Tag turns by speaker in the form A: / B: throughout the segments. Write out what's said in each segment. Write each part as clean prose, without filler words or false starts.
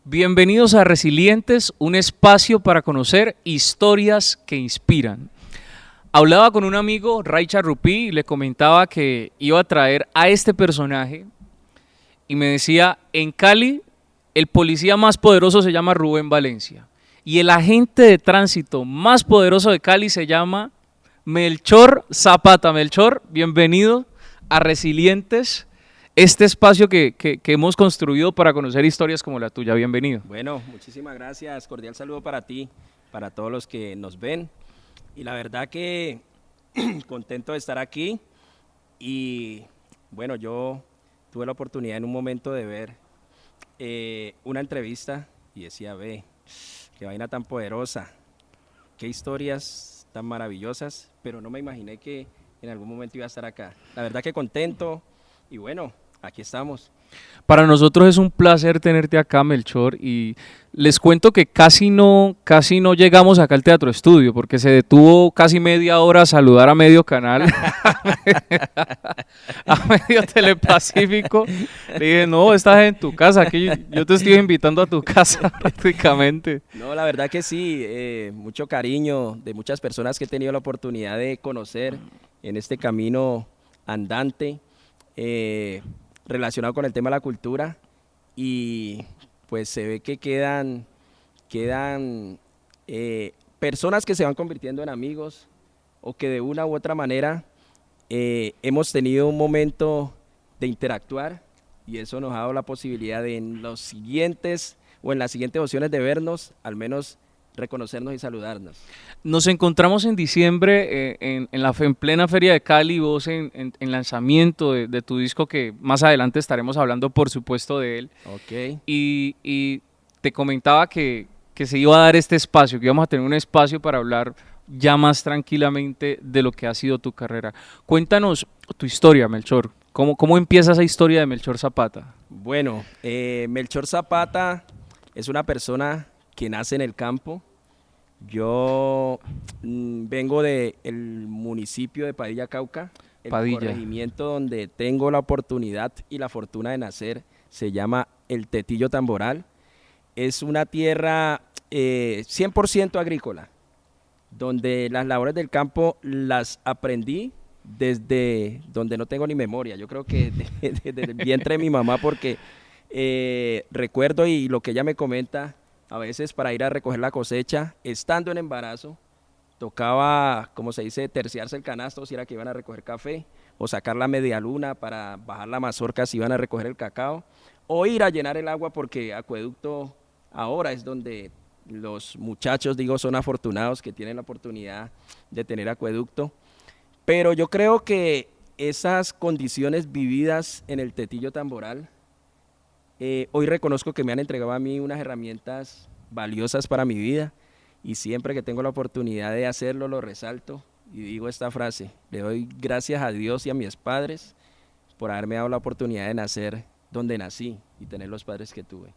A: Bienvenidos a Resilientes, un espacio para conocer historias que inspiran. Hablaba con un amigo, Ray Charrupí, y le comentaba que iba a traer a este personaje y me decía, en Cali el policía más poderoso se llama Rubén Valencia y el agente de tránsito más poderoso de Cali se llama Melchor Zapata. Melchor, bienvenido a Resilientes, este espacio que hemos construido para conocer historias como la tuya. Bienvenido.
B: Bueno, muchísimas gracias, cordial saludo para ti, para todos los que nos ven. Y la verdad que contento de estar aquí. Y bueno, yo tuve la oportunidad en un momento de ver una entrevista y decía, ve, qué vaina tan poderosa, qué historias tan maravillosas, pero no me imaginé que en algún momento iba a estar acá. La verdad que contento y bueno, aquí estamos.
A: Para nosotros es un placer tenerte acá, Melchor, y les cuento que casi no llegamos acá al Teatro Estudio, porque se detuvo casi media hora a saludar a medio canal, a medio Telepacífico. Le dije, no, estás en tu casa, aquí yo te estoy invitando a tu casa prácticamente.
B: No, la verdad que sí, mucho cariño de muchas personas que he tenido la oportunidad de conocer en este camino andante relacionado con el tema de la cultura y pues se ve que quedan personas que se van convirtiendo en amigos o que de una u otra manera hemos tenido un momento de interactuar y eso nos ha dado la posibilidad de en los siguientes o en las siguientes opciones de vernos, al menos reconocernos y saludarnos.
A: Nos encontramos en diciembre en plena Feria de Cali, vos en lanzamiento de tu disco, que más adelante estaremos hablando por supuesto de él.
B: Ok.
A: Y te comentaba que se iba a dar este espacio, que íbamos a tener un espacio para hablar ya más tranquilamente de lo que ha sido tu carrera. Cuéntanos tu historia, Melchor. ¿Cómo empieza esa historia de Melchor Zapata?
B: Bueno, Melchor Zapata es una persona que nace en el campo. Yo vengo del municipio de Padilla, Cauca. El
A: Padilla.
B: corregimiento donde tengo la oportunidad y la fortuna de nacer se llama El Tetillo Tamboral. Es una tierra 100% agrícola, donde las labores del campo las aprendí desde donde no tengo ni memoria. Yo creo que desde el vientre de mi mamá, porque recuerdo y lo que ella me comenta, a veces para ir a recoger la cosecha, estando en embarazo, tocaba, como se dice, terciarse el canasto si era que iban a recoger café, o sacar la media luna para bajar la mazorca si iban a recoger el cacao, o ir a llenar el agua porque acueducto ahora es donde los muchachos, digo, son afortunados que tienen la oportunidad de tener acueducto. Pero yo creo que esas condiciones vividas en el Tetillo Tamboral, hoy reconozco que me han entregado a mí unas herramientas valiosas para mi vida y siempre que tengo la oportunidad de hacerlo lo resalto y digo esta frase: le doy gracias a Dios y a mis padres por haberme dado la oportunidad de nacer donde nací y tener los padres que tuve.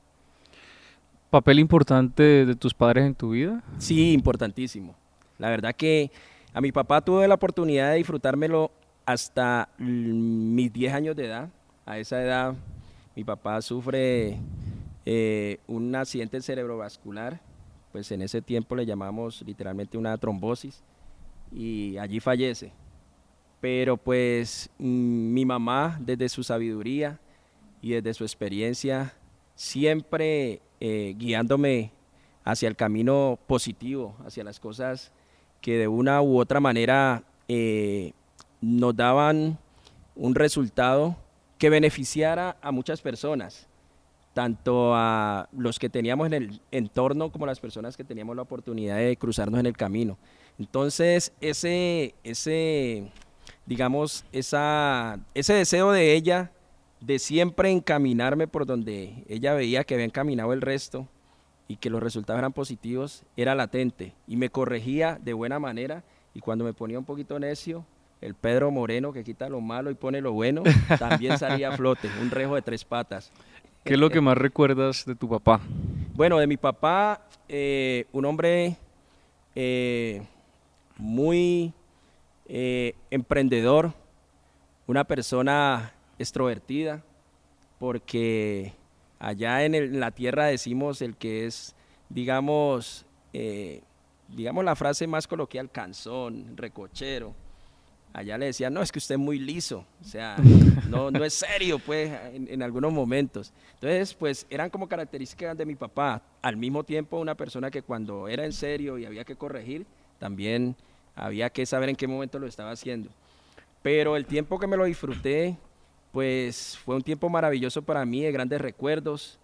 A: ¿Papel importante de tus padres en tu vida?
B: Sí, importantísimo. La verdad que a mi papá tuve la oportunidad de disfrutármelo hasta mis 10 años de edad. A esa edad mi papá sufre un accidente cerebrovascular, pues en ese tiempo le llamamos literalmente una trombosis y allí fallece. Pero pues mi mamá desde su sabiduría y desde su experiencia siempre guiándome hacia el camino positivo, hacia las cosas que de una u otra manera nos daban un resultado que beneficiara a muchas personas, tanto a los que teníamos en el entorno como a las personas que teníamos la oportunidad de cruzarnos en el camino. Entonces, digamos, ese deseo de ella de siempre encaminarme por donde ella veía que había encaminado el resto y que los resultados eran positivos, era latente y me corregía de buena manera y cuando me ponía un poquito necio, el Pedro Moreno que quita lo malo y pone lo bueno, también salía a flote, un rejo de tres patas.
A: ¿Qué es lo que más recuerdas de tu papá?
B: Bueno, de mi papá, un hombre muy emprendedor, una persona extrovertida, porque Allá en la tierra decimos el que es, digamos, digamos la frase más coloquial, cansón, recochero. Allá le decían, no, es que usted es muy liso, o sea, no es serio, pues, en algunos momentos. Entonces, pues, eran como características de mi papá. Al mismo tiempo, una persona que cuando era en serio y había que corregir, también había que saber en qué momento lo estaba haciendo. Pero el tiempo que me lo disfruté, pues, fue un tiempo maravilloso para mí, de grandes recuerdos.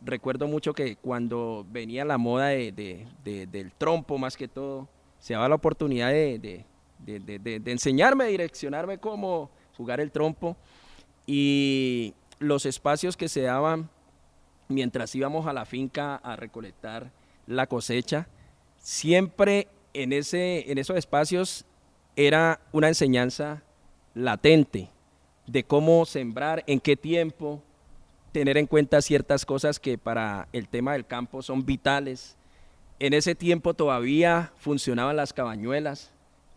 B: Recuerdo mucho que cuando venía la moda del trompo, más que todo, se daba la oportunidad de enseñarme, de direccionarme cómo jugar el trompo y los espacios que se daban mientras íbamos a la finca a recolectar la cosecha, siempre en esos espacios era una enseñanza latente de cómo sembrar, en qué tiempo, tener en cuenta ciertas cosas que para el tema del campo son vitales. En ese tiempo todavía funcionaban las cabañuelas,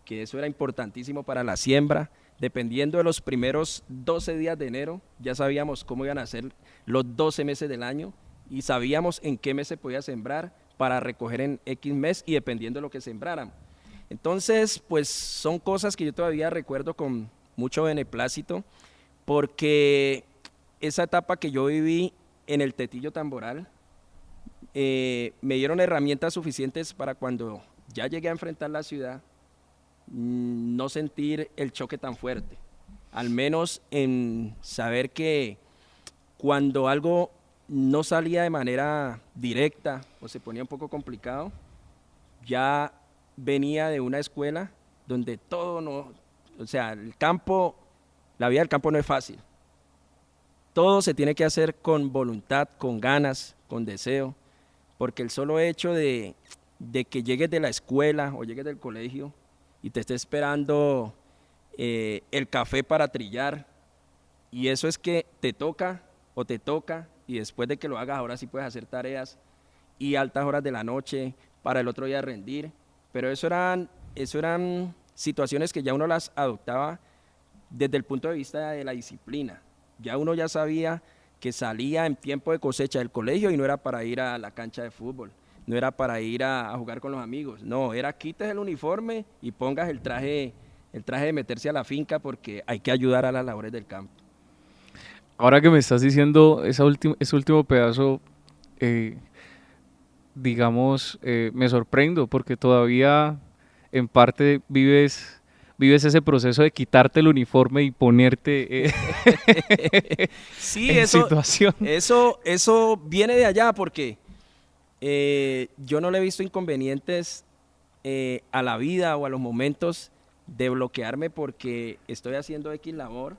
B: que eso era importantísimo para la siembra. Dependiendo de los primeros 12 días de enero, ya sabíamos cómo iban a ser los 12 meses del año y sabíamos en qué mes se podía sembrar para recoger en X mes y dependiendo de lo que sembraran. Entonces, pues son cosas que yo todavía recuerdo con mucho beneplácito, porque esa etapa que yo viví en el Tetillo Tamboral, me dieron herramientas suficientes para cuando ya llegué a enfrentar la ciudad, no sentir el choque tan fuerte, al menos en saber que cuando algo no salía de manera directa o se ponía un poco complicado, ya venía de una escuela donde todo no, o sea, el campo, la vida del campo no es fácil, todo se tiene que hacer con voluntad, con ganas, con deseo, porque el solo hecho de que llegues de la escuela o llegues del colegio y te esté esperando el café para trillar, y eso es que te toca o te toca, y después de que lo hagas ahora sí puedes hacer tareas y altas horas de la noche para el otro día rendir, pero eso eran situaciones que ya uno las adoptaba desde el punto de vista de la disciplina. Ya uno ya sabía que salía en tiempo de cosecha del colegio y no era para ir a la cancha de fútbol, no era para ir a jugar con los amigos, no, era quites el uniforme y pongas el traje de meterse a la finca porque hay que ayudar a las labores del campo.
A: Ahora que me estás diciendo ese último pedazo, eh, digamos, me sorprendo porque todavía en parte vives ese proceso de quitarte el uniforme y ponerte
B: Sí,
A: en situación.
B: eso viene de allá porque yo no le he visto inconvenientes a la vida o a los momentos de bloquearme porque estoy haciendo X labor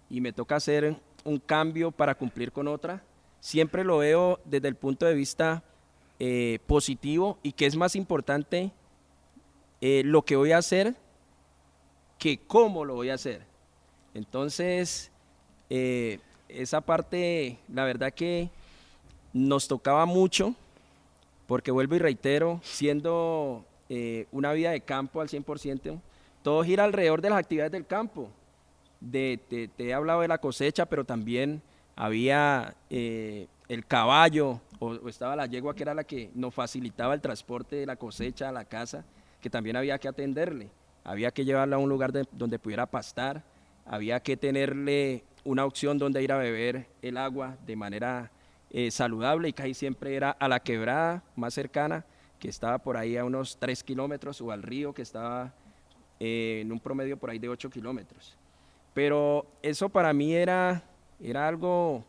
B: y me toca hacer un cambio para cumplir con otra. Siempre lo veo desde el punto de vista positivo y que es más importante lo que voy a hacer que cómo lo voy a hacer. Entonces, esa parte, la verdad que nos tocaba mucho, porque vuelvo y reitero, siendo una vida de campo al 100%, todo gira alrededor de las actividades del campo. Te he hablado de la cosecha, pero también había el caballo o estaba la yegua que era la que nos facilitaba el transporte de la cosecha a la casa, que también había que atenderle. Había que llevarla a un lugar donde pudiera pastar, había que tenerle una opción donde ir a beber el agua de manera saludable y casi siempre era a la quebrada más cercana, que estaba por ahí a unos 3 kilómetros, o al río que estaba en un promedio por ahí de 8 kilómetros. Pero eso para mí era algo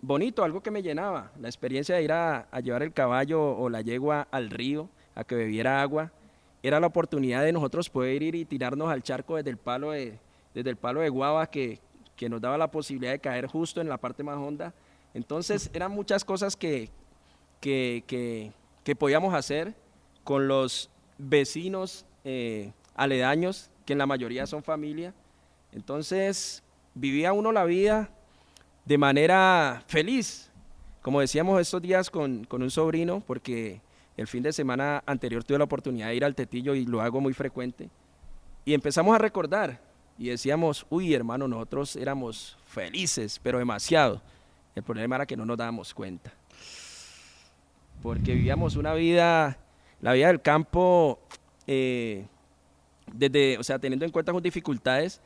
B: bonito, algo que me llenaba. La experiencia de ir a llevar el caballo o la yegua al río a que bebiera agua, era la oportunidad de nosotros poder ir y tirarnos al charco desde el palo de guava que nos daba la posibilidad de caer justo en la parte más honda. Entonces eran muchas cosas que podíamos hacer con los vecinos aledaños, que en la mayoría son familia. Entonces vivía uno la vida de manera feliz, como decíamos estos días con un sobrino, porque el fin de semana anterior tuve la oportunidad de ir al Tetillo y lo hago muy frecuente, y empezamos a recordar y decíamos, uy, hermano, nosotros éramos felices, pero demasiado. El problema era que no nos dábamos cuenta, porque vivíamos una vida, la vida del campo, o sea, teniendo en cuenta sus dificultades,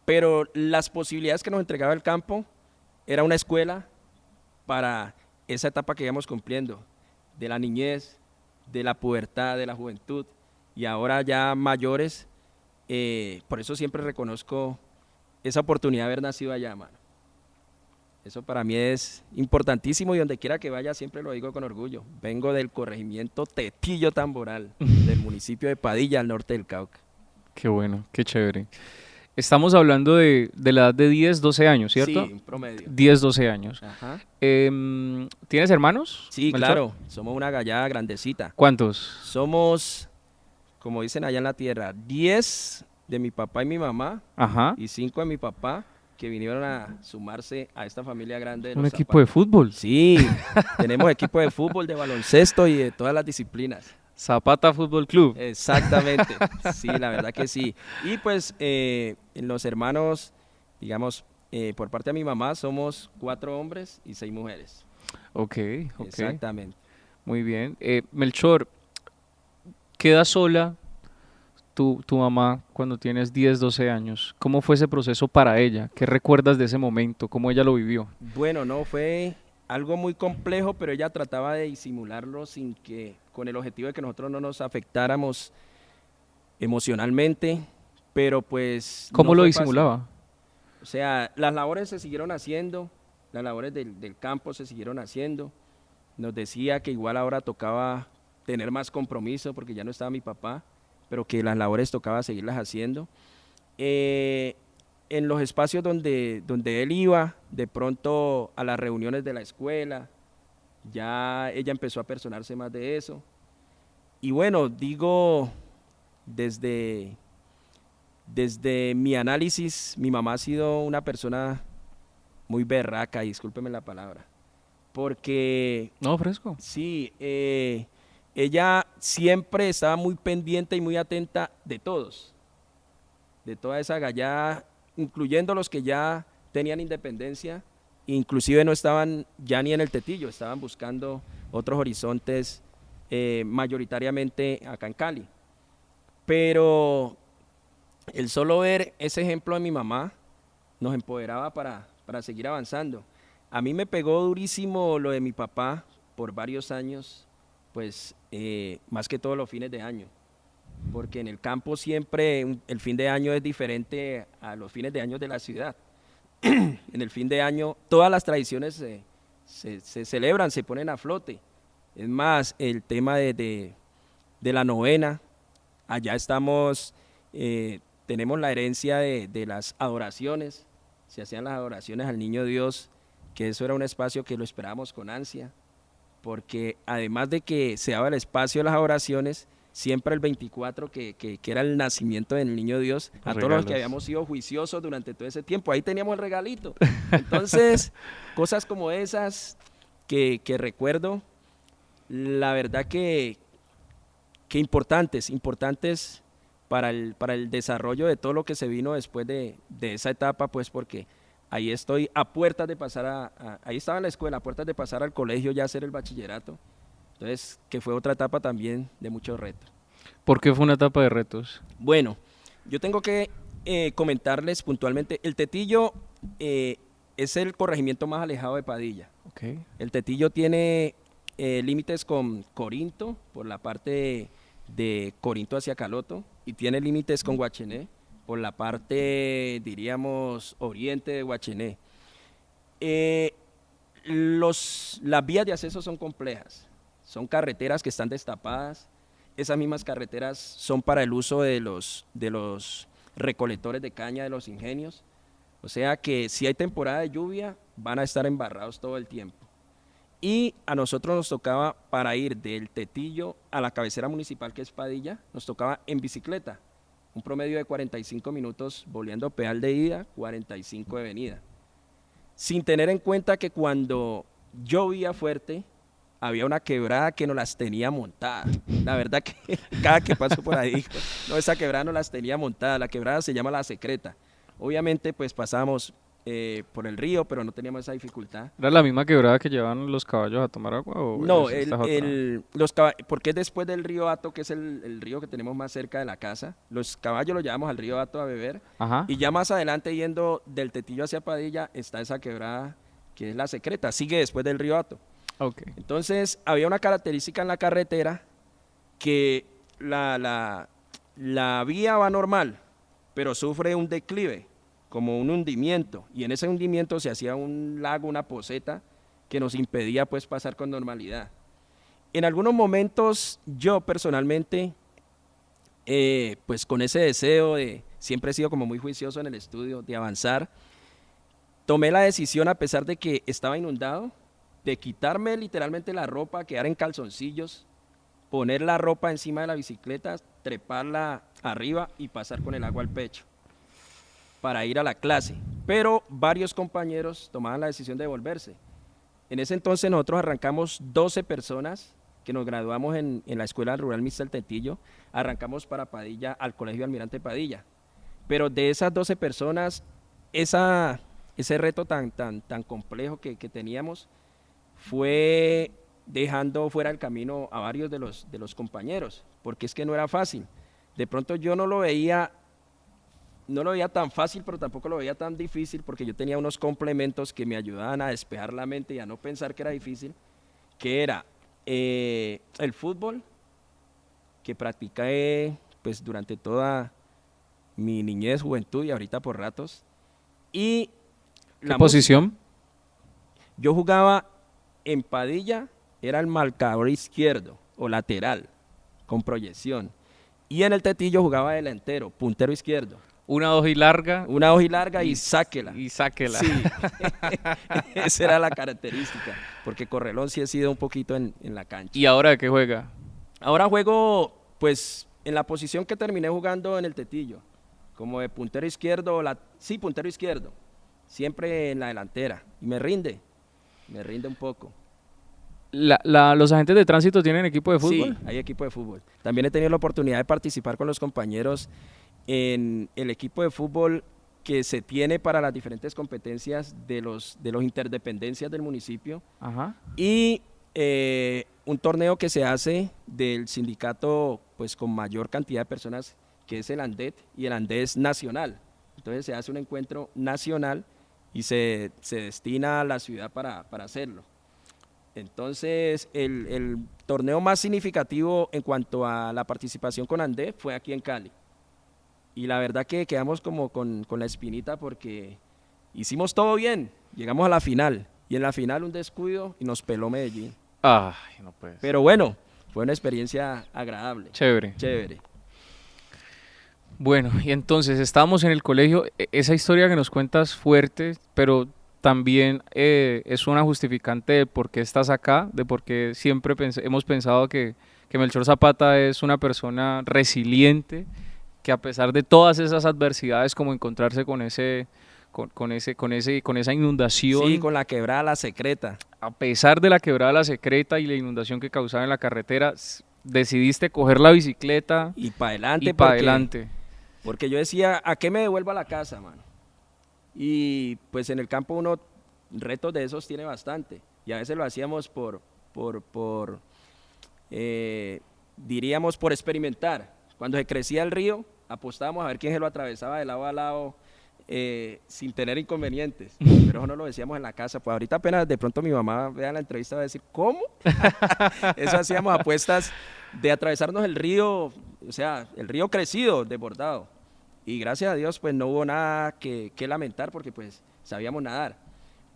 B: pero las posibilidades que nos entregaba el campo era una escuela para esa etapa que íbamos cumpliendo, de la niñez, de la pubertad, de la juventud, y ahora ya mayores. Por eso siempre reconozco esa oportunidad de haber nacido allá, mano. Eso para mí es importantísimo y donde quiera que vaya siempre lo digo con orgullo. Vengo del corregimiento Tetillo Tamboral, del municipio de Padilla, al norte del Cauca.
A: Qué bueno, qué chévere. Estamos hablando de la edad de 10, 12 años, ¿cierto?
B: Sí, un promedio.
A: 10, 12 años.
B: Ajá.
A: ¿Tienes hermanos?
B: Sí,
A: Melchor?
B: claro, somos una gallada grandecita.
A: ¿Cuántos?
B: Somos, como dicen allá en la tierra, 10 de mi papá y mi mamá
A: Ajá.
B: y 5 de mi papá, que vinieron a sumarse a esta familia grande de
A: Un
B: los
A: equipo de
B: Zapata.
A: fútbol.
B: Sí, tenemos equipo de fútbol, de baloncesto y de todas las disciplinas.
A: Zapata Fútbol Club.
B: Exactamente, sí, la verdad que sí. Y pues los hermanos, digamos, por parte de mi mamá somos 4 hombres y 6 mujeres.
A: Ok.
B: Exactamente.
A: Muy bien. Melchor, ¿queda sola tu mamá cuando tienes 10, 12 años? ¿Cómo fue ese proceso para ella? ¿Qué recuerdas de ese momento? ¿Cómo ella lo vivió?
B: Bueno, no, fue algo muy complejo, pero ella trataba de disimularlo con el objetivo de que nosotros no nos afectáramos emocionalmente, pero pues
A: ¿Cómo
B: no
A: lo
B: fue fácil.
A: disimulaba?
B: O sea, las labores se siguieron haciendo, las labores del campo se siguieron haciendo. Nos decía que igual ahora tocaba tener más compromiso porque ya no estaba mi papá, pero que las labores tocaba seguirlas haciendo. En los espacios donde él iba, de pronto a las reuniones de la escuela, ya ella empezó a personarse más de eso. Y bueno, digo, desde mi análisis, mi mamá ha sido una persona muy berraca, y discúlpeme la palabra, porque
A: No, fresco.
B: sí, ella siempre estaba muy pendiente y muy atenta de todos, de toda esa gallada, incluyendo los que ya tenían independencia, inclusive no estaban ya ni en el Tetillo, estaban buscando otros horizontes, mayoritariamente acá en Cali. Pero el solo ver ese ejemplo de mi mamá nos empoderaba para seguir avanzando. A mí me pegó durísimo lo de mi papá por varios años, pues más que todos los fines de año, porque en el campo siempre el fin de año es diferente a los fines de año de la ciudad. En el fin de año todas las tradiciones se celebran, se ponen a flote. Es más, el tema de la novena, allá estamos, tenemos la herencia de las adoraciones, se hacían las adoraciones al Niño Dios, que eso era un espacio que lo esperábamos con ansia, porque además de que se daba el espacio de las adoraciones, siempre el 24, que era el nacimiento del Niño Dios, a todos los que habíamos sido juiciosos durante todo ese tiempo, ahí teníamos el regalito. Entonces, cosas como esas que recuerdo, la verdad que importantes para el desarrollo de todo lo que se vino después de esa etapa, pues porque ahí estoy a puertas de pasar ahí estaba en la escuela, a puertas de pasar al colegio ya a hacer el bachillerato. Entonces, que fue otra etapa también de muchos retos.
A: ¿Por qué fue una etapa de retos?
B: Bueno, yo tengo que comentarles puntualmente, el Tetillo es el corregimiento más alejado de Padilla.
A: Okay.
B: El Tetillo tiene límites con Corinto, por la parte de Corinto hacia Caloto, y tiene límites con Guachené, por la parte, diríamos, oriente de Guachené. Las vías de acceso son complejas, son carreteras que están destapadas, esas mismas carreteras son para el uso de los recolectores de caña de los ingenios, o sea que si hay temporada de lluvia van a estar embarrados todo el tiempo. Y a nosotros nos tocaba, para ir del Tetillo a la cabecera municipal que es Padilla, nos tocaba en bicicleta, un promedio de 45 minutos volviendo pedal de ida, 45 de venida. Sin tener en cuenta que cuando llovía fuerte, había una quebrada que nos las tenía montadas. La verdad que cada que paso por ahí, no, esa quebrada nos las tenía montadas. La quebrada se llama La Secreta. Obviamente pues pasamos por el río, pero no teníamos esa dificultad.
A: ¿Era la misma quebrada que llevaban los caballos a tomar agua o
B: No,
A: esta es otra?
B: porque es después del río Hato, que es el río que tenemos más cerca de la casa. Los caballos los llevamos al río Hato a beber.
A: Ajá,
B: Y ya más adelante, yendo del Tetillo hacia Padilla, está esa quebrada que es la Secreta. Sigue después del río Hato.
A: ok.
B: Entonces, había una característica en la carretera que la vía va normal, pero sufre un declive, como un hundimiento. Y en ese hundimiento se hacía un lago, una poceta, que nos impedía pues pasar con normalidad. En algunos momentos yo personalmente, pues con ese deseo de, siempre he sido como muy juicioso en el estudio, de avanzar, tomé la decisión, a pesar de que estaba inundado, de quitarme literalmente la ropa, quedar en calzoncillos, poner la ropa encima de la bicicleta, treparla arriba y pasar con el agua al pecho para ir a la clase. Pero varios compañeros tomaban la decisión de devolverse. En ese entonces nosotros arrancamos 12 personas que nos graduamos en la Escuela Rural Mixta del Tetillo, arrancamos para Padilla, al Colegio Almirante Padilla. Pero de esas 12 personas, ese reto tan complejo que teníamos fue dejando fuera del camino a varios de los compañeros, porque es que no era fácil. De pronto yo no lo veía tan fácil, pero tampoco lo veía tan difícil, porque yo tenía unos complementos que me ayudaban a despejar la mente y a no pensar que era difícil, que era el fútbol, que practiqué pues durante toda mi niñez, juventud y ahorita por ratos, y
A: ¿Qué
B: la música.
A: posición?
B: Yo jugaba en Padilla, era el marcador izquierdo o lateral, con proyección. Y en el Tetillo jugaba delantero, puntero izquierdo.
A: Una hoja y larga
B: Una hoja larga y sáquela.
A: y sáquela.
B: Sí, esa era la característica, porque correlón sí he sido un poquito en la cancha.
A: ¿Y ahora de qué juega?
B: Ahora juego, pues, en la posición que terminé jugando en el Tetillo, como de puntero izquierdo, sí, puntero izquierdo, siempre en la delantera, y me rinde un poco.
A: ¿Los agentes de tránsito tienen equipo de fútbol?
B: Sí, hay equipo de fútbol. También he tenido la oportunidad de participar con los compañeros en el equipo de fútbol que se tiene para las diferentes competencias de los interdependencias del municipio,
A: Ajá.
B: y un torneo que se hace del sindicato pues con mayor cantidad de personas, que es el ANDET, y el ANDES nacional. Entonces se hace un encuentro nacional y se destina a la ciudad para hacerlo. Entonces el torneo más significativo en cuanto a la participación con ANDET fue aquí en Cali. Y la verdad que quedamos como con la espinita, porque hicimos todo bien, llegamos a la final, y en la final un descuido y nos peló Medellín.
A: Ay, no puede ser.
B: Pero bueno, fue una experiencia agradable,
A: Chévere.
B: chévere.
A: Bueno, y entonces estábamos en el colegio. Esa historia que nos cuentas fuerte, pero también es una justificante de por qué estás acá, de por qué siempre hemos pensado que Melchor Zapata es una persona resiliente, que a pesar de todas esas adversidades, como encontrarse con esa inundación,
B: Sí, con la quebrada La Secreta.
A: a pesar de la quebrada La Secreta y la inundación que causaba en la carretera, decidiste coger la bicicleta
B: Y para adelante,
A: y para adelante.
B: porque yo decía, ¿a qué me devuelvo a la casa, mano? Y pues en el campo uno retos de esos tiene bastante. Y a veces lo hacíamos diríamos, por experimentar. Cuando se crecía el río, apostábamos a ver quién se lo atravesaba de lado a lado sin tener inconvenientes. Pero eso no lo decíamos en la casa. Pues ahorita apenas de pronto mi mamá vea la entrevista va a decir, ¿cómo? Eso hacíamos, apuestas de atravesarnos el río, o sea, el río crecido, desbordado. Y gracias a Dios pues no hubo nada que lamentar, porque pues sabíamos nadar.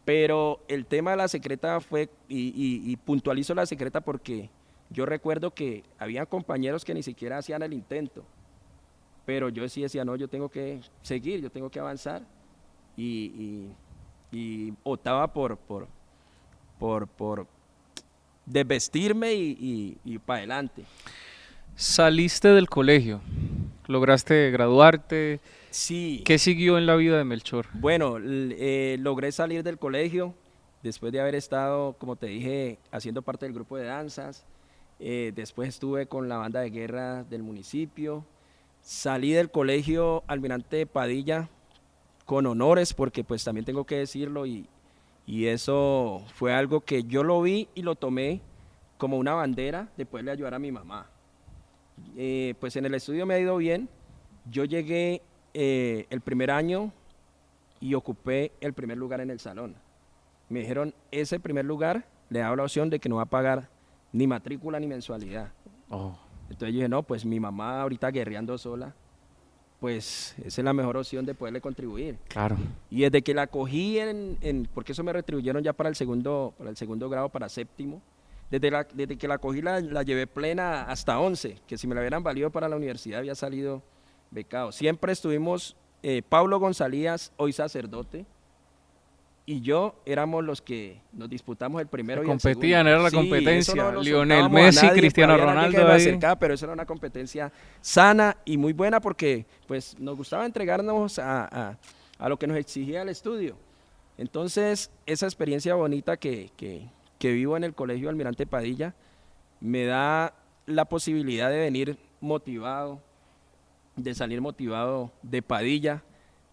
B: Pero el tema de La Secreta fue, y puntualizo La Secreta porque yo recuerdo que había compañeros que ni siquiera hacían el intento, pero yo sí decía, no, yo tengo que seguir, yo tengo que avanzar, y optaba por desvestirme y para adelante.
A: Saliste del colegio, lograste graduarte.
B: Sí.
A: ¿Qué siguió en la vida de Melchor?
B: Bueno, logré salir del colegio después de haber estado, como te dije, haciendo parte del grupo de danzas. Después estuve con la banda de guerra del municipio. Salí del colegio Almirante Padilla con honores, porque pues también tengo que decirlo, y eso fue algo que yo lo vi y lo tomé como una bandera de poderle ayudar a mi mamá. Pues en el estudio me ha ido bien. Yo llegué el primer año y ocupé el primer lugar en el salón. Me dijeron, ese primer lugar le da la opción de que no va a pagar ni matrícula ni mensualidad.
A: Oh,
B: Entonces yo dije, no, pues mi mamá ahorita guerreando sola, pues esa es la mejor opción de poderle contribuir.
A: claro.
B: Y desde que la cogí porque eso me retribuyeron ya para el segundo grado, para séptimo, desde que la cogí la llevé plena hasta 11, que si me la hubieran valido para la universidad había salido becado. Siempre estuvimos, Pablo González, hoy sacerdote, y yo éramos los que nos disputamos el primero y el segundo.
A: Competían, era la
B: Sí,
A: competencia.
B: eso no lo
A: Lionel
B: soltábamos a
A: Messi,
B: nadie,
A: Cristiano
B: por ahí había alguien que
A: Ronaldo.
B: me
A: Ahí.
B: acercaba, pero eso era una competencia sana y muy buena porque pues nos gustaba entregarnos a lo que nos exigía el estudio. Entonces, esa experiencia bonita que vivo en el Colegio Almirante Padilla me da la posibilidad de venir motivado, de salir motivado de Padilla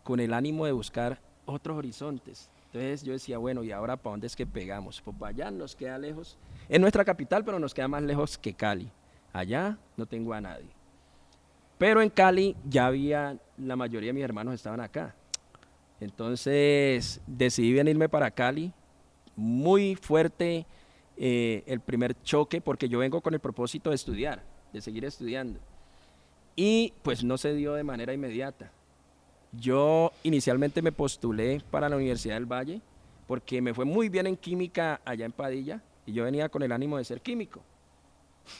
B: con el ánimo de buscar otros horizontes. Entonces yo decía, bueno, ¿y ahora para dónde es que pegamos? Pues para allá nos queda lejos, es nuestra capital, pero nos queda más lejos que Cali. Allá no tengo a nadie. Pero en Cali ya había, la mayoría de mis hermanos estaban acá. Entonces decidí venirme para Cali, muy fuerte el primer choque, porque yo vengo con el propósito de estudiar, de seguir estudiando. Y pues no se dio de manera inmediata. Yo inicialmente me postulé para la Universidad del Valle porque me fue muy bien en química allá en Padilla y yo venía con el ánimo de ser químico.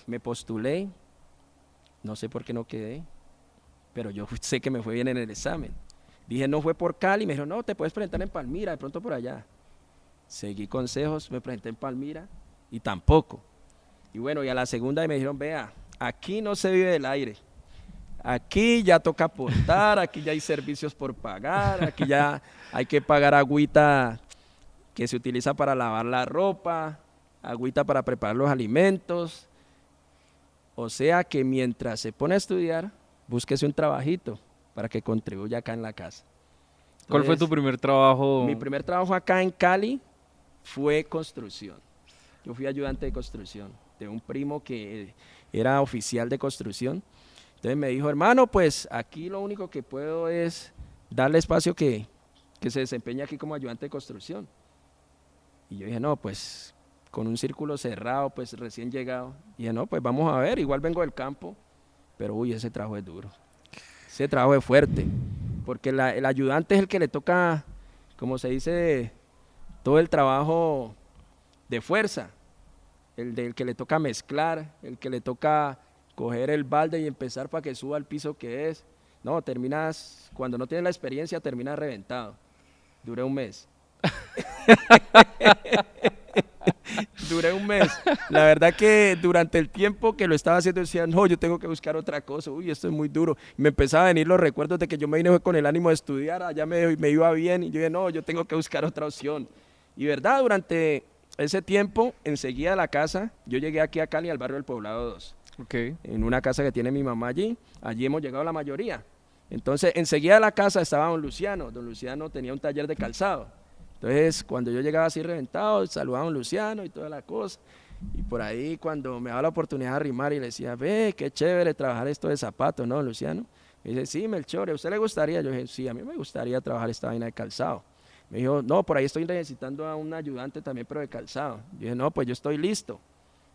B: Me postulé, no sé por qué no quedé, pero yo sé que me fue bien en el examen. Dije, no fue por Cali, me dijeron, no, te puedes presentar en Palmira, de pronto por allá. Seguí consejos, me presenté en Palmira y tampoco. Y bueno, y a la segunda me dijeron, vea, aquí no se vive del aire. Aquí ya toca aportar, aquí ya hay servicios por pagar, aquí ya hay que pagar agüita que se utiliza para lavar la ropa, agüita para preparar los alimentos. O sea que mientras se pone a estudiar, búsquese un trabajito para que contribuya acá en la casa.
A: ¿Cuál fue tu
B: Entonces,
A: primer trabajo?
B: mi primer trabajo acá en Cali fue construcción. Yo fui ayudante de construcción de un primo que era oficial de construcción. Entonces me dijo, hermano, pues aquí lo único que puedo es darle espacio que se desempeñe aquí como ayudante de construcción. Y yo dije, no, pues con un círculo cerrado, pues recién llegado. Y dije, no, pues vamos a ver, igual vengo del campo, pero uy, ese trabajo es duro. Ese trabajo es fuerte, porque el ayudante es el que le toca, como se dice, todo el trabajo de fuerza, el del que le toca mezclar, el que le toca coger el balde y empezar para que suba al piso que es. No, terminas, cuando no tienes la experiencia, terminas reventado. Duré un mes. Duré un mes. La verdad que durante el tiempo que lo estaba haciendo decía, no, yo tengo que buscar otra cosa. Uy, esto es muy duro. Y me empezaba a venir los recuerdos de que yo me vine con el ánimo de estudiar, allá me iba bien. Y yo dije, no, yo tengo que buscar otra opción. Y verdad, durante ese tiempo, enseguida de la casa, yo llegué aquí a Cali, al barrio del Poblado 2.
A: Okay.
B: En una casa que tiene mi mamá allí. Allí hemos llegado la mayoría. Entonces, enseguida de la casa estaba don Luciano. Don Luciano tenía un taller de calzado. Entonces, cuando yo llegaba así reventado, saludaba a don Luciano y toda la cosa. Y por ahí, cuando me daba la oportunidad de arrimar y le decía, ve, qué chévere trabajar esto de zapatos, ¿no, Luciano? Me dice, sí, Melchor, ¿a usted le gustaría? Yo dije, sí, a mí me gustaría trabajar esta vaina de calzado. Me dijo, no, por ahí estoy necesitando a un ayudante también, pero de calzado. Yo dije, no, pues yo estoy listo.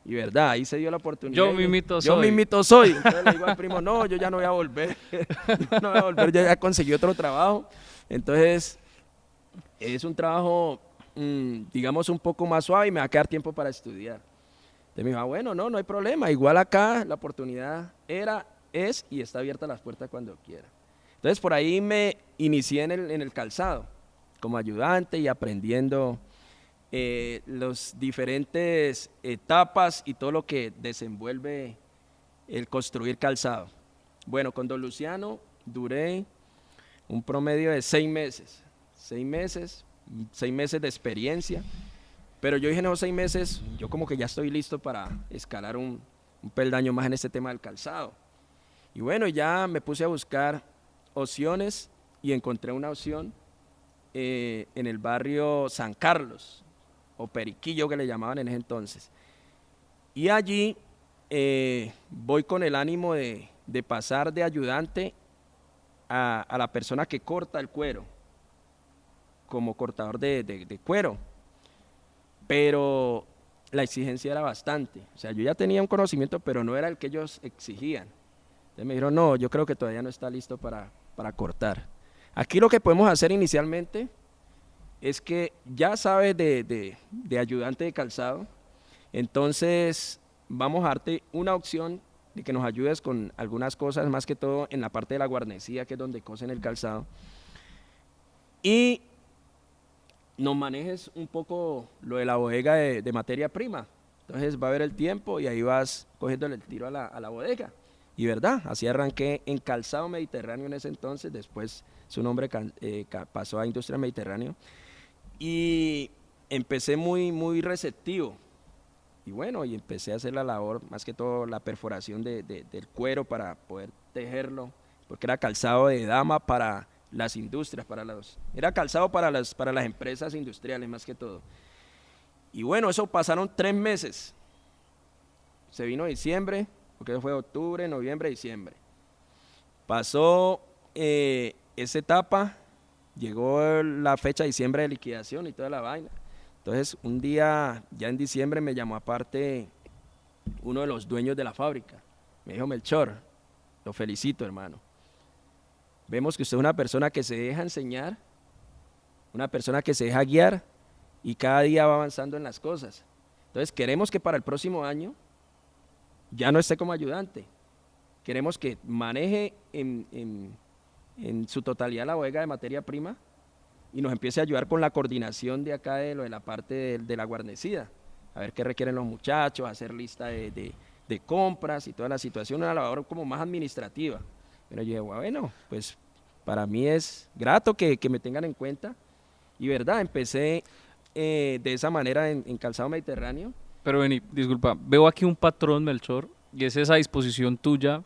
B: Y verdad, ahí se dio la oportunidad.
A: Yo mismito soy.
B: Yo mismito soy. Entonces le digo al primo, no, yo ya no voy a volver. No voy a volver, yo ya conseguí otro trabajo. Entonces, es un trabajo, digamos, un poco más suave y me va a quedar tiempo para estudiar. Entonces me dijo, bueno, no hay problema. Igual acá la oportunidad es y está abierta las puertas cuando quiera. Entonces, por ahí me inicié en el calzado como ayudante y aprendiendo las diferentes etapas y todo lo que desenvuelve el construir calzado. Bueno, con don Luciano duré un promedio de 6 meses. 6 meses de experiencia. Pero yo dije en esos 6 meses, yo como que ya estoy listo para escalar un peldaño más en este tema del calzado. Y bueno, ya me puse a buscar opciones y encontré una opción en el barrio San Carlos, o Periquillo que le llamaban en ese entonces. Y allí voy con el ánimo de pasar de ayudante a la persona que corta el cuero, como cortador de cuero. Pero la exigencia era bastante. O sea, yo ya tenía un conocimiento, pero no era el que ellos exigían. Entonces me dijeron, no, yo creo que todavía no está listo para cortar. Aquí lo que podemos hacer inicialmente es que ya sabes de ayudante de calzado, entonces vamos a darte una opción de que nos ayudes con algunas cosas, más que todo en la parte de la guarnecía, que es donde cosen el calzado, y nos manejes un poco lo de la bodega de materia prima. Entonces va a haber el tiempo y ahí vas cogiéndole el tiro a la bodega. Y verdad, así arranqué en Calzado Mediterráneo en ese entonces, después su nombre pasó a Industria Mediterráneo. Y empecé muy receptivo. Y bueno, y empecé a hacer la labor, más que todo la perforación del cuero para poder tejerlo, porque era calzado de dama para las industrias, era calzado para las empresas industriales más que todo. Y bueno, eso pasaron 3 meses. Se vino diciembre, porque fue octubre, noviembre, diciembre. Pasó esa etapa, llegó la fecha de diciembre de liquidación y toda la vaina. Entonces, un día, ya en diciembre, me llamó aparte uno de los dueños de la fábrica. Me dijo, Melchor, lo felicito, hermano. Vemos que usted es una persona que se deja enseñar, una persona que se deja guiar y cada día va avanzando en las cosas. Entonces, queremos que para el próximo año ya no esté como ayudante. Queremos que maneje en su totalidad la bodega de materia prima y nos empiece a ayudar con la coordinación de acá de lo de la parte de la guarnecida, a ver qué requieren los muchachos, hacer lista de compras y toda la situación, una labor como más administrativa. Pero yo dije, bueno, pues para mí es grato que me tengan en cuenta y verdad, empecé de esa manera en Calzado Mediterráneo.
A: Pero vení, disculpa, veo aquí un patrón, Melchor, y es esa disposición tuya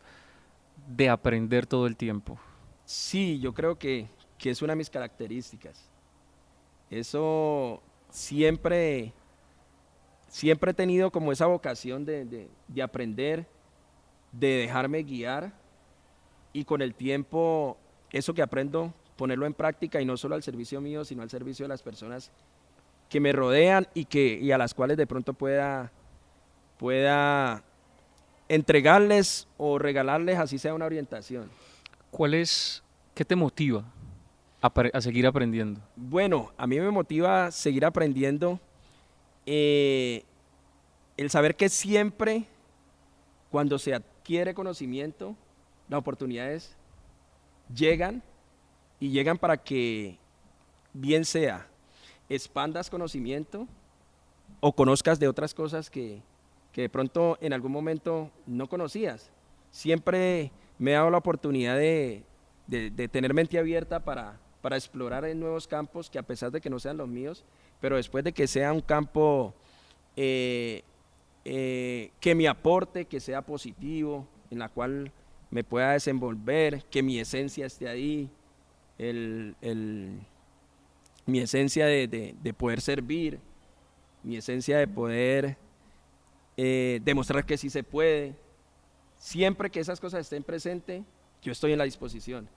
A: de aprender todo el tiempo.
B: Sí, yo creo que es una de mis características. Eso siempre he tenido como esa vocación de aprender, de dejarme guiar y con el tiempo eso que aprendo ponerlo en práctica y no solo al servicio mío, sino al servicio de las personas que me rodean y a las cuales de pronto pueda entregarles o regalarles, así sea una orientación.
A: ¿Qué te motiva a seguir aprendiendo?
B: Bueno, a mí me motiva seguir aprendiendo el saber que siempre cuando se adquiere conocimiento, las oportunidades llegan y llegan para que bien sea expandas conocimiento o conozcas de otras cosas que de pronto en algún momento no conocías. Siempre me he dado la oportunidad de tener mente abierta para explorar en nuevos campos que a pesar de que no sean los míos, pero después de que sea un campo que me aporte, que sea positivo, en la cual me pueda desenvolver, que mi esencia esté ahí, mi esencia de poder servir, mi esencia de poder demostrar que sí se puede. Siempre que esas cosas estén presentes, yo estoy en la disposición.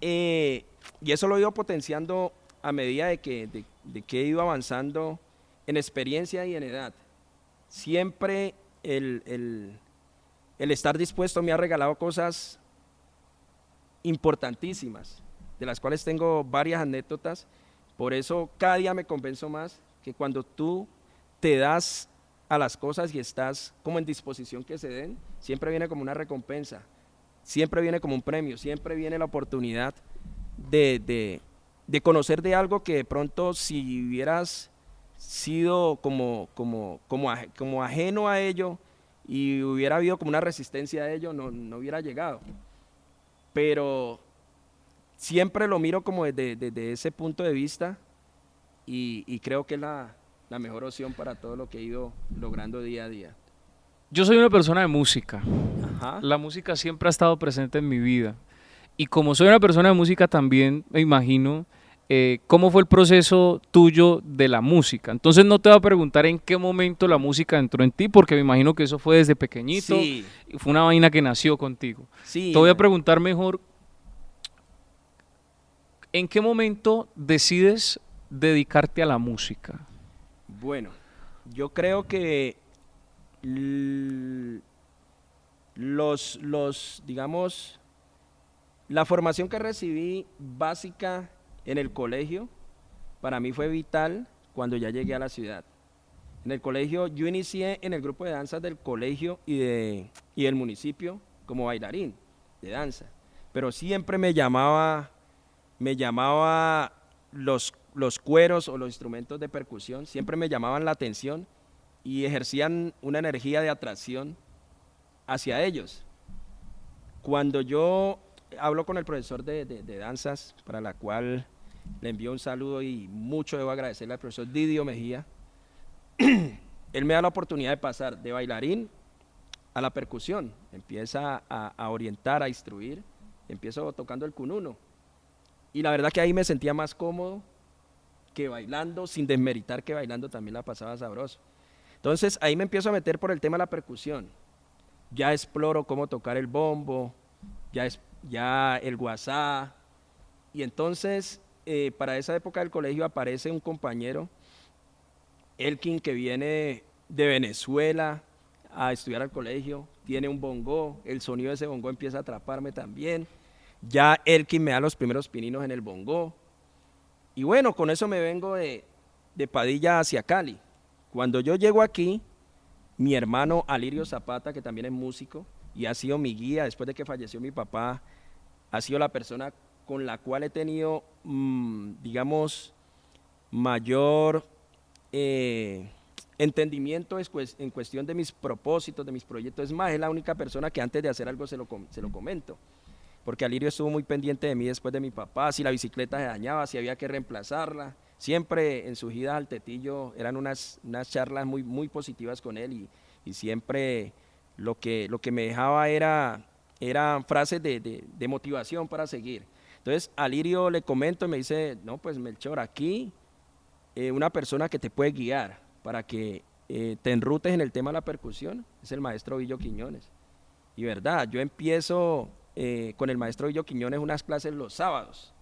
B: Y eso lo he ido potenciando a medida de que he ido avanzando en experiencia y en edad. Siempre el estar dispuesto me ha regalado cosas importantísimas, de las cuales tengo varias anécdotas. Por eso cada día me convenzo más que cuando tú te das a las cosas y estás como en disposición que se den, siempre viene como una recompensa, siempre viene como un premio, siempre viene la oportunidad de conocer de algo que de pronto si hubieras sido como ajeno a ello y hubiera habido como una resistencia a ello, no hubiera llegado. Pero siempre lo miro como desde ese punto de vista y creo que es la mejor opción para todo lo que he ido logrando día a día.
A: Yo soy una persona de música.
B: Ajá.
A: La música siempre ha estado presente en mi vida. Y como soy una persona de música también, me imagino, ¿cómo fue el proceso tuyo de la música? Entonces no te voy a preguntar en qué momento la música entró en ti, porque me imagino que eso fue desde pequeñito,
B: Sí,
A: y fue una vaina que nació contigo.
B: sí.
A: Te voy a preguntar mejor, ¿en qué momento decides dedicarte a la música?
B: Bueno, yo creo que l- digamos, la formación que recibí básica en el colegio, para mí fue vital cuando ya llegué a la ciudad. En el colegio, yo inicié en el grupo de danzas del colegio y del municipio como bailarín de danza, pero siempre me llamaba los cueros o los instrumentos de percusión, siempre me llamaban la atención y ejercían una energía de atracción hacia ellos. Cuando yo hablo con el profesor de danzas, para la cual le envío un saludo y mucho debo agradecerle al profesor Didio Mejía, él me da la oportunidad de pasar de bailarín a la percusión, empieza a orientar, a instruir, empiezo tocando el cununo. Y la verdad que ahí me sentía más cómodo que bailando, sin desmeritar que bailando también la pasaba sabroso. Entonces ahí me empiezo a meter por el tema de la percusión. Ya exploro cómo tocar el bombo, ya el guasá. Y entonces, para esa época del colegio aparece un compañero, Elkin, que viene de Venezuela a estudiar al colegio, tiene un bongo, el sonido de ese bongo empieza a atraparme también. Ya Elkin me da los primeros pininos en el bongo. Y bueno, con eso me vengo de Padilla hacia Cali. Cuando yo llego aquí, mi hermano Alirio Zapata, que también es músico y ha sido mi guía después de que falleció mi papá, ha sido la persona con la cual he tenido, digamos, mayor entendimiento en cuestión de mis propósitos, de mis proyectos. Es más, es la única persona que antes de hacer algo se lo comento. Porque Alirio estuvo muy pendiente de mí después de mi papá, si la bicicleta se dañaba, si había que reemplazarla. Siempre en sus idas al Tetillo eran unas charlas muy, muy positivas con él y siempre lo que me dejaba eran frases de motivación para seguir. Entonces, a Alirio le comento y me dice, no, pues Melchor, aquí una persona que te puede guiar para que te enrutes en el tema de la percusión es el maestro Villo Quiñones. Y verdad, yo empiezo con el maestro Villo Quiñones unas clases los sábados.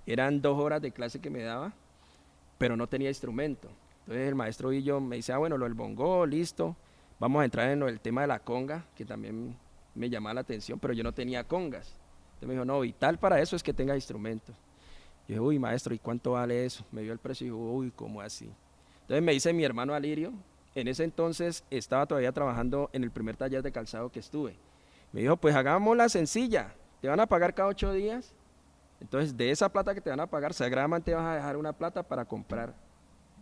B: Eran 2 horas de clase que me daba, pero no tenía instrumento. Entonces el maestro Villo me dice, bueno, lo del bongo, listo, vamos a entrar en el tema de la conga, que también me llamaba la atención, pero yo no tenía congas. Entonces me dijo, no, vital para eso es que tenga instrumentos. Yo dije, uy, maestro, ¿y cuánto vale eso? Me dio el precio y dijo, uy, ¿cómo así? Entonces me dice mi hermano Alirio, en ese entonces estaba todavía trabajando en el primer taller de calzado que estuve. Me dijo, pues hagámosla sencilla, te van a pagar cada 8 días, entonces de esa plata que te van a pagar, sagradamente vas a dejar una plata para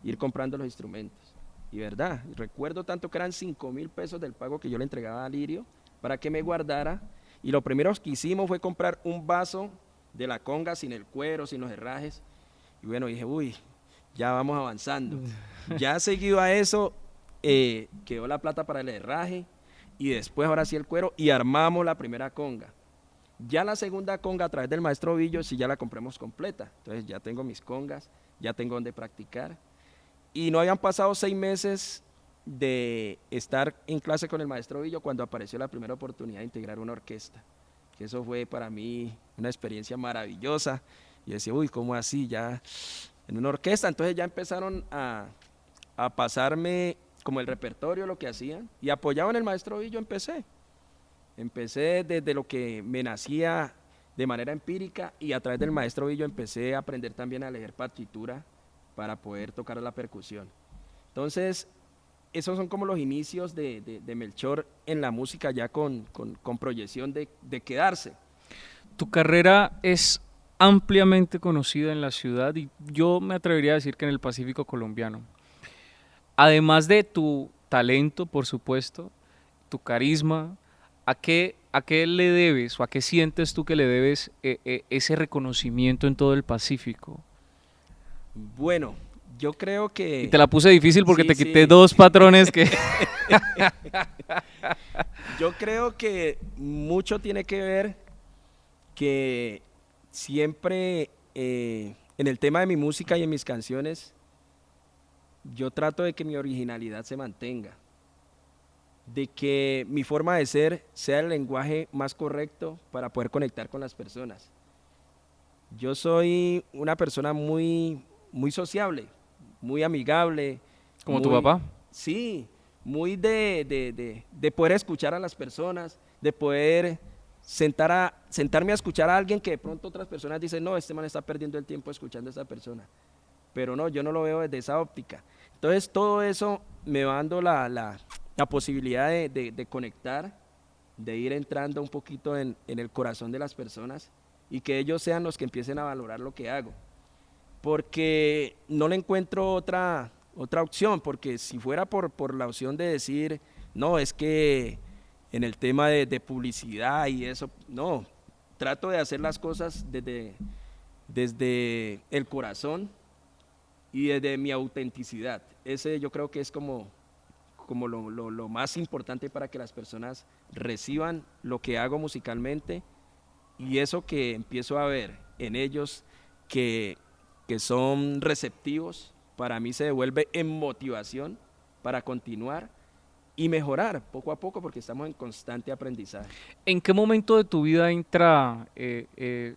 B: ir comprando los instrumentos. Y verdad, recuerdo tanto que eran 5.000 pesos del pago que yo le entregaba a Lirio para que me guardara. Y lo primero que hicimos fue comprar un vaso de la conga sin el cuero, sin los herrajes. Y bueno, dije, uy, ya vamos avanzando. Ya seguido a eso, quedó la plata para el herraje y después ahora sí el cuero y armamos la primera conga. Ya la segunda conga a través del maestro Villo sí ya la compramos completa. Entonces ya tengo mis congas, ya tengo donde practicar. Y no habían pasado 6 meses de estar en clase con el maestro Villo cuando apareció la primera oportunidad de integrar una orquesta. Que eso fue para mí una experiencia maravillosa. Y decía, uy, ¿cómo así? Ya en una orquesta. Entonces ya empezaron a pasarme como el repertorio, lo que hacían. Y apoyado en el maestro Villo empecé. Empecé desde lo que me nacía de manera empírica y a través del maestro Villo empecé a aprender también a leer partitura para poder tocar la percusión. Entonces, esos son como los inicios de Melchor en la música ya con proyección de quedarse.
A: Tu carrera es ampliamente conocida en la ciudad y yo me atrevería a decir que en el Pacífico colombiano. Además de tu talento, por supuesto, tu carisma, ¿a qué le debes o a qué sientes tú que le debes ese reconocimiento en todo el Pacífico?
B: Bueno, yo creo
A: Y
B: que
A: te la puse difícil porque
B: sí,
A: te quité
B: sí.
A: 2 patrones que...
B: Yo creo que mucho tiene que ver que siempre en el tema de mi música y en mis canciones, yo trato de que mi originalidad se mantenga, de que mi forma de ser sea el lenguaje más correcto para poder conectar con las personas. Yo soy una persona muy sociable, muy amigable,
A: Como tu papá.
B: sí, muy de poder escuchar a las personas, de poder sentarme a escuchar a alguien que de pronto otras personas dicen, no, este man está perdiendo el tiempo escuchando a esta persona. Pero no, yo no lo veo desde esa óptica. Entonces todo eso me va dando la posibilidad de conectar, de ir entrando un poquito en el corazón de las personas y que ellos sean los que empiecen a valorar lo que hago. Porque no le encuentro otra opción, porque si fuera por la opción de decir, no, es que en el tema de publicidad y eso, no, trato de hacer las cosas desde el corazón y desde mi autenticidad. Ese yo creo que es como lo más importante para que las personas reciban lo que hago musicalmente y eso que empiezo a ver en ellos que son receptivos, para mí se devuelve en motivación para continuar y mejorar poco a poco porque estamos en constante aprendizaje.
A: ¿En qué momento de tu vida entra el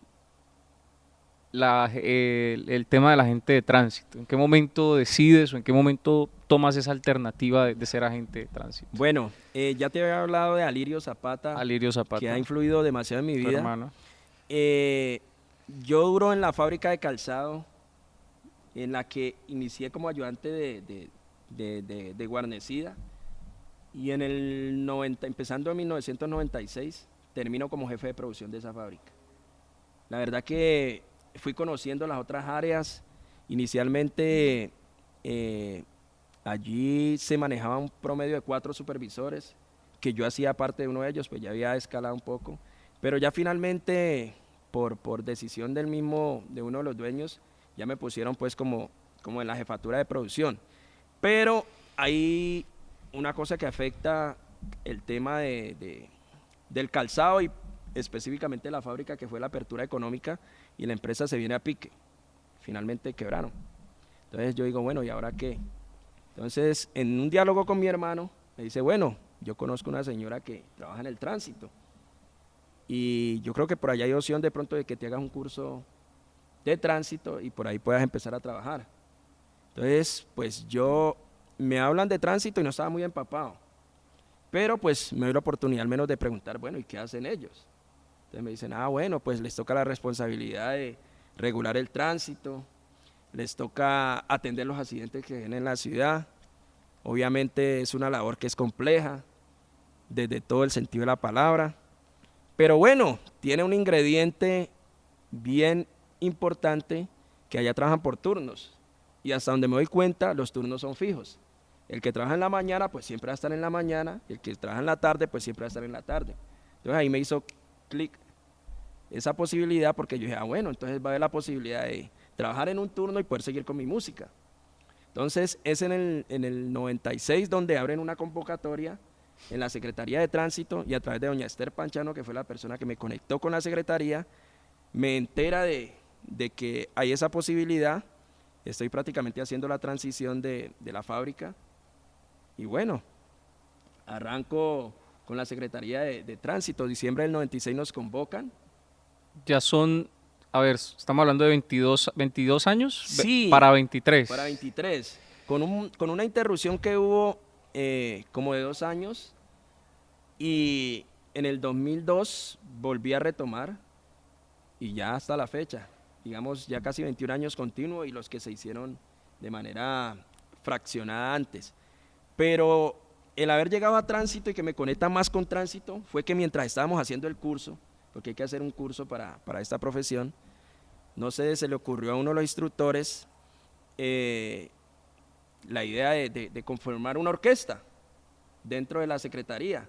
A: tema de la gente de tránsito? ¿En qué momento decides o en qué momento tomas esa alternativa de ser agente de tránsito?
B: Bueno, ya te había hablado de Alirio Zapata,
A: Alirio Zapata,
B: que ha influido demasiado en mi
A: tu
B: vida.
A: hermano.
B: Yo duro en la fábrica de calzado, en la que inicié como ayudante de guarnecida, y empezando en 1996, termino como jefe de producción de esa fábrica. La verdad que fui conociendo las otras áreas. Inicialmente allí se manejaba un promedio de 4 supervisores, que yo hacía parte de uno de ellos, pues ya había escalado un poco, pero ya finalmente por decisión de uno de los dueños, ya me pusieron pues como en la jefatura de producción. Pero hay una cosa que afecta el tema del calzado y específicamente la fábrica, que fue la apertura económica, y la empresa se viene a pique. Finalmente quebraron. Entonces yo digo, bueno, ¿y ahora qué? Entonces, en un diálogo con mi hermano, me dice, bueno, yo conozco una señora que trabaja en el tránsito y yo creo que por allá hay opción de pronto de que te hagas un curso de tránsito y por ahí puedas empezar a trabajar. Entonces, pues me hablan de tránsito y no estaba muy empapado, pero pues me doy la oportunidad al menos de preguntar, bueno, ¿y qué hacen ellos? Entonces me dicen, bueno, pues les toca la responsabilidad de regular el tránsito, les toca atender los accidentes que ven en la ciudad. Obviamente es una labor que es compleja, desde todo el sentido de la palabra, pero bueno, tiene un ingrediente bien importante, que allá trabajan por turnos, y hasta donde me doy cuenta, los turnos son fijos. El que trabaja en la mañana, pues siempre va a estar en la mañana, y el que trabaja en la tarde, pues siempre va a estar en la tarde. Entonces ahí me hizo clic esa posibilidad, porque yo dije, bueno, entonces va a haber la posibilidad de trabajar en un turno y poder seguir con mi música. Entonces es en el 96 donde abren una convocatoria en la Secretaría de Tránsito, y a través de doña Esther Panchano, que fue la persona que me conectó con la Secretaría, me entera de que hay esa posibilidad. Estoy prácticamente haciendo la transición de la fábrica y bueno, arranco con la Secretaría de Tránsito. Diciembre del 96 nos convocan.
A: Ya son, a ver, estamos hablando de 22 años,
B: Sí,
A: para 23.
B: Para 23, con una interrupción que hubo como de 2 años, y en el 2002 volví a retomar y ya hasta la fecha, digamos ya casi 21 años continuo, y los que se hicieron de manera fraccionada antes. Pero el haber llegado a tránsito y que me conecta más con tránsito fue que mientras estábamos haciendo el curso, porque hay que hacer un curso para esta profesión, no sé, se le ocurrió a uno de los instructores la idea de conformar una orquesta dentro de la secretaría.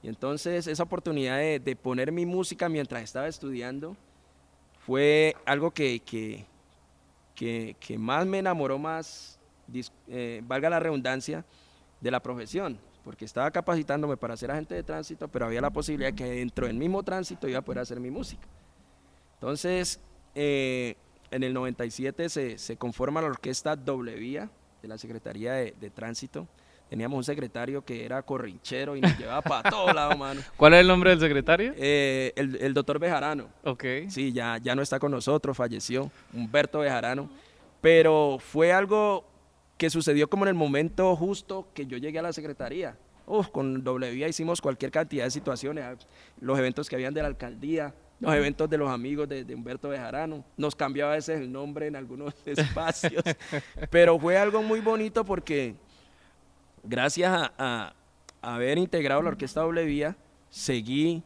B: Y entonces esa oportunidad de poner mi música mientras estaba estudiando fue algo que más me enamoró, más, valga la redundancia, de la profesión, porque estaba capacitándome para ser agente de tránsito, pero había la posibilidad de que dentro del mismo tránsito iba a poder hacer mi música. Entonces, en el 97 se conforma la orquesta Doble Vía de la Secretaría de Tránsito. Teníamos un secretario que era corrinchero y nos llevaba para todos lados, mano.
A: ¿Cuál es el nombre del secretario?
B: El doctor Bejarano.
A: Ok.
B: Sí, ya no está con nosotros, falleció, Humberto Bejarano. Pero fue algo que sucedió como en el momento justo que yo llegué a la secretaría. Con Doble Vía hicimos cualquier cantidad de situaciones, los eventos que habían de la alcaldía, los eventos de los amigos de Humberto Bejarano. Nos cambiaba a veces el nombre en algunos espacios, pero fue algo muy bonito porque gracias a haber integrado la orquesta Doble Vía, seguí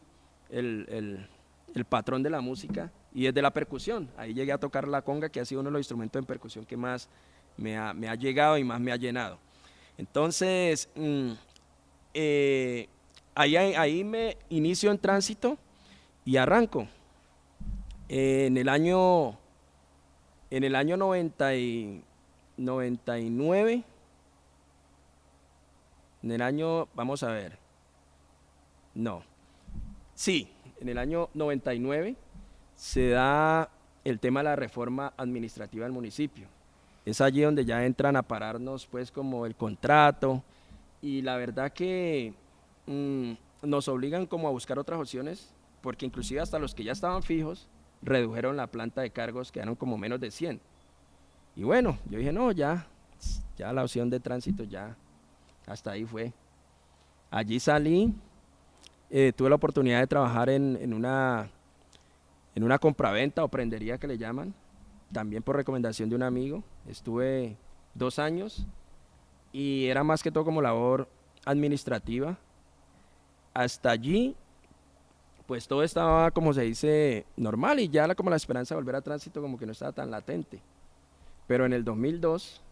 B: el patrón de la música y desde la percusión. Ahí llegué a tocar la conga, que ha sido uno de los instrumentos en percusión que más me ha llegado y más me ha llenado. Entonces, ahí me inicio en tránsito y arranco. En el año 99, en el año, vamos a ver, no, sí, en el año 99 se da el tema de la reforma administrativa del municipio. Es allí donde ya entran a pararnos pues como el contrato y la verdad que nos obligan como a buscar otras opciones porque inclusive hasta los que ya estaban fijos redujeron la planta de cargos, quedaron como menos de 100. Y bueno, yo dije no, ya la opción de tránsito ya hasta ahí fue. Allí salí, tuve la oportunidad de trabajar en una compraventa o prendería que le llaman, también por recomendación de un amigo. Estuve 2 años y era más que todo como labor administrativa. Hasta allí, pues todo estaba, como se dice, normal y ya como la esperanza de volver a tránsito como que no estaba tan latente. Pero en el 2002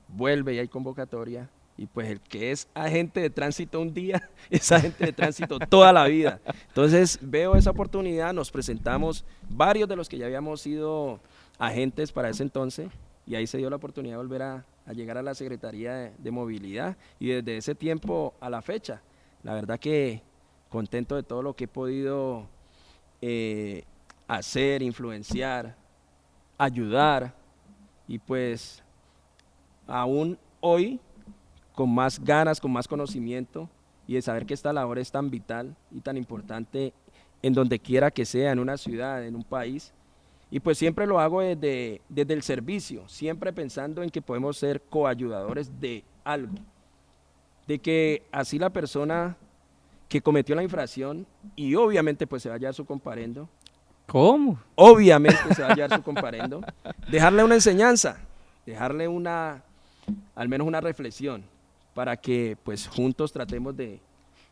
B: vuelve y hay convocatoria y pues el que es agente de tránsito un día es agente de tránsito toda la vida. Entonces veo esa oportunidad, nos presentamos varios de los que ya habíamos sido agentes para ese entonces y ahí se dio la oportunidad de volver a llegar a la Secretaría de Movilidad y desde ese tiempo a la fecha, la verdad que contento de todo lo que he podido hacer, influenciar, ayudar y pues aún hoy con más ganas, con más conocimiento y de saber que esta labor es tan vital y tan importante en donde quiera que sea, en una ciudad, en un país. Y pues siempre lo hago desde el servicio, siempre pensando en que podemos ser coayudadores de algo. De que así la persona que cometió la infracción, y obviamente pues se va a hallar su comparendo.
A: ¿Cómo?
B: Obviamente se va a hallar su comparendo. Dejarle una enseñanza, dejarle al menos una reflexión, para que pues juntos tratemos de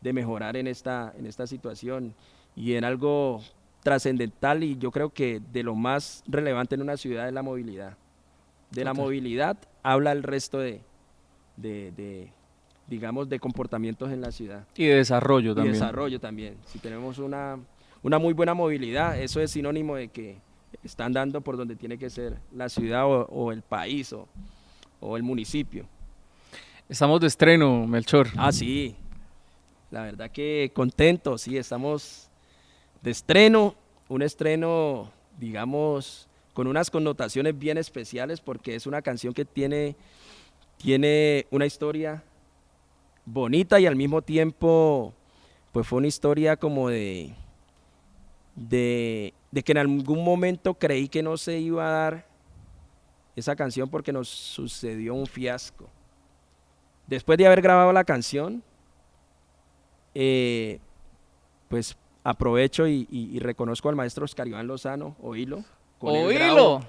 B: mejorar en esta situación y en algo trascendental y yo creo que de lo más relevante en una ciudad es la movilidad. De la movilidad habla el resto digamos, de comportamientos en la ciudad.
A: Y de desarrollo también.
B: Y desarrollo también. Si tenemos una muy buena movilidad, eso es sinónimo de que están dando por donde tiene que ser la ciudad o el país o el municipio.
A: Estamos de estreno, Melchor.
B: Ah, sí. La verdad que contento, sí, estamos de estreno, un estreno, digamos, con unas connotaciones bien especiales porque es una canción que tiene una historia bonita y al mismo tiempo, pues fue una historia como de que en algún momento creí que no se iba a dar esa canción porque nos sucedió un fiasco. Después de haber grabado la canción, pues aprovecho y reconozco al maestro Oscar Iván Lozano, Oílo. Oílo.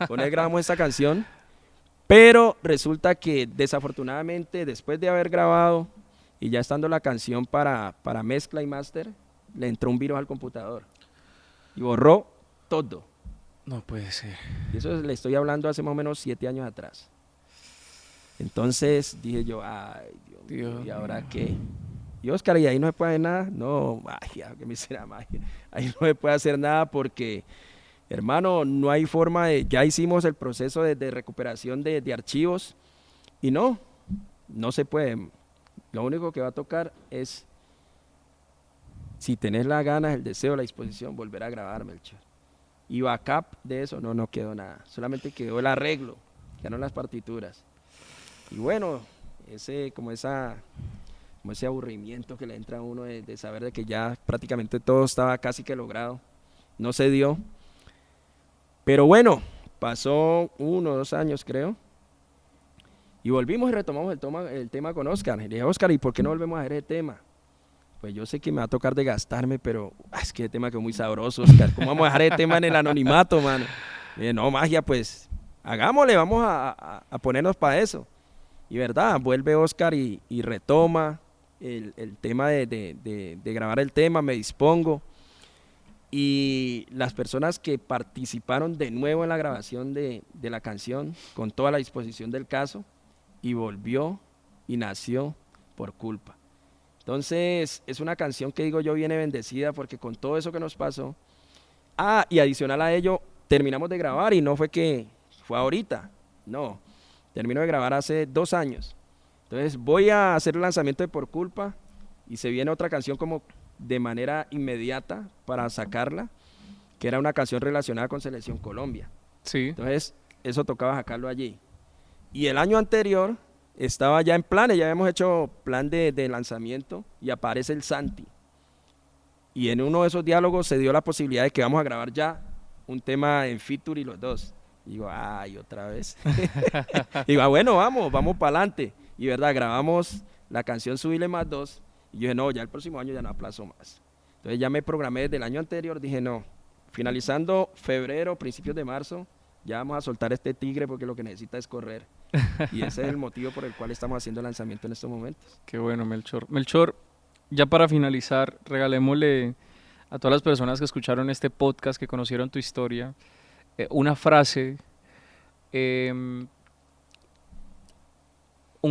B: Con él grabamos esta canción, pero resulta que desafortunadamente después de haber grabado y ya estando la canción para mezcla y máster, le entró un virus al computador y borró todo.
A: No puede ser.
B: Y eso le estoy hablando hace más o menos 7 años atrás. Entonces dije yo, ay, Dios mío, ¿y ahora qué? Y Oscar, ¿y ahí no se puede hacer nada? No, magia, que me hiciera magia. Ahí no se puede hacer nada porque, hermano, no hay forma ya hicimos el proceso de recuperación de archivos y no se puede. Lo único que va a tocar es, si tenés las ganas, el deseo, la disposición, volver a grabar, Melchor. Y backup de eso, no quedó nada. Solamente quedó el arreglo, quedaron las partituras. Y bueno, como ese aburrimiento que le entra a uno de saber de que ya prácticamente todo estaba casi que logrado, no se dio. Pero bueno, pasó 1 o 2 años creo, y volvimos y retomamos el tema con Oscar. Le dije, Oscar, ¿y por qué no volvemos a hacer ese tema? Pues yo sé que me va a tocar desgastarme, pero es que el tema quedó muy sabroso, Oscar. ¿Cómo vamos a dejar el tema en el anonimato, mano? Le dije, no, magia, pues hagámosle, vamos a ponernos para eso. Y verdad, vuelve Oscar y retoma el tema de grabar el tema, me dispongo. Y las personas que participaron de nuevo en la grabación de la canción, con toda la disposición del caso, y volvió y nació Por Culpa. Entonces, es una canción que digo yo viene bendecida porque con todo eso que nos pasó, y adicional a ello, terminamos de grabar y no fue que fue ahorita, no, termino de grabar hace 2 años. Entonces, voy a hacer el lanzamiento de Por Culpa y se viene otra canción como de manera inmediata para sacarla, que era una canción relacionada con Selección Colombia.
A: Sí.
B: Entonces, eso tocaba sacarlo allí. Y el año anterior estaba ya en planes, ya habíamos hecho plan de lanzamiento y aparece el Santi. Y en uno de esos diálogos se dio la posibilidad de que vamos a grabar ya un tema en feature y los dos. Y digo, ay, otra vez. Y digo, bueno, vamos para adelante. Y verdad, grabamos la canción Subile más 2. Y yo dije, no, ya el próximo año ya no aplazo más. Entonces ya me programé desde el año anterior, dije, no, finalizando febrero, principios de marzo, ya vamos a soltar este tigre porque lo que necesita es correr. Y ese es el motivo por el cual estamos haciendo el lanzamiento en estos momentos.
A: Qué bueno, Melchor. Melchor, ya para finalizar, regalémosle a todas las personas que escucharon este podcast, que conocieron tu historia, una frase, un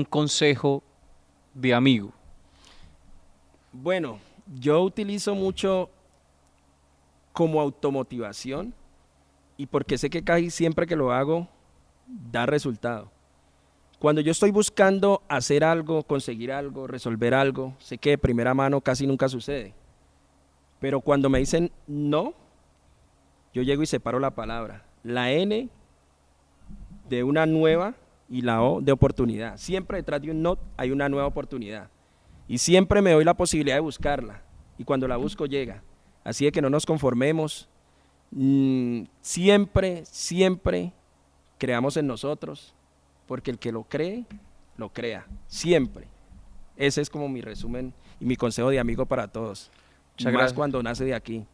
A: consejo de amigo.
B: Bueno, yo utilizo mucho como automotivación y porque sé que casi siempre que lo hago da resultado. Cuando yo estoy buscando hacer algo, conseguir algo, resolver algo, sé que de primera mano casi nunca sucede. Pero cuando me dicen no, yo llego y separo la palabra. La N de una nueva y la O de oportunidad. Siempre detrás de un no hay una nueva oportunidad. Y siempre me doy la posibilidad de buscarla. Y cuando la busco llega. Así de que no nos conformemos. Siempre creamos en nosotros. Porque el que lo cree, lo crea. Siempre. Ese es como mi resumen y mi consejo de amigo para todos.
A: Muchas
B: Más
A: gracias.
B: cuando nace de aquí.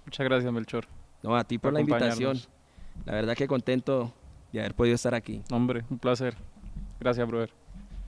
A: Muchas gracias, Melchor.
B: No, a ti por la invitación.
A: acompañarnos.
B: La verdad que contento de haber podido estar aquí.
A: Hombre, un placer. Gracias, brother.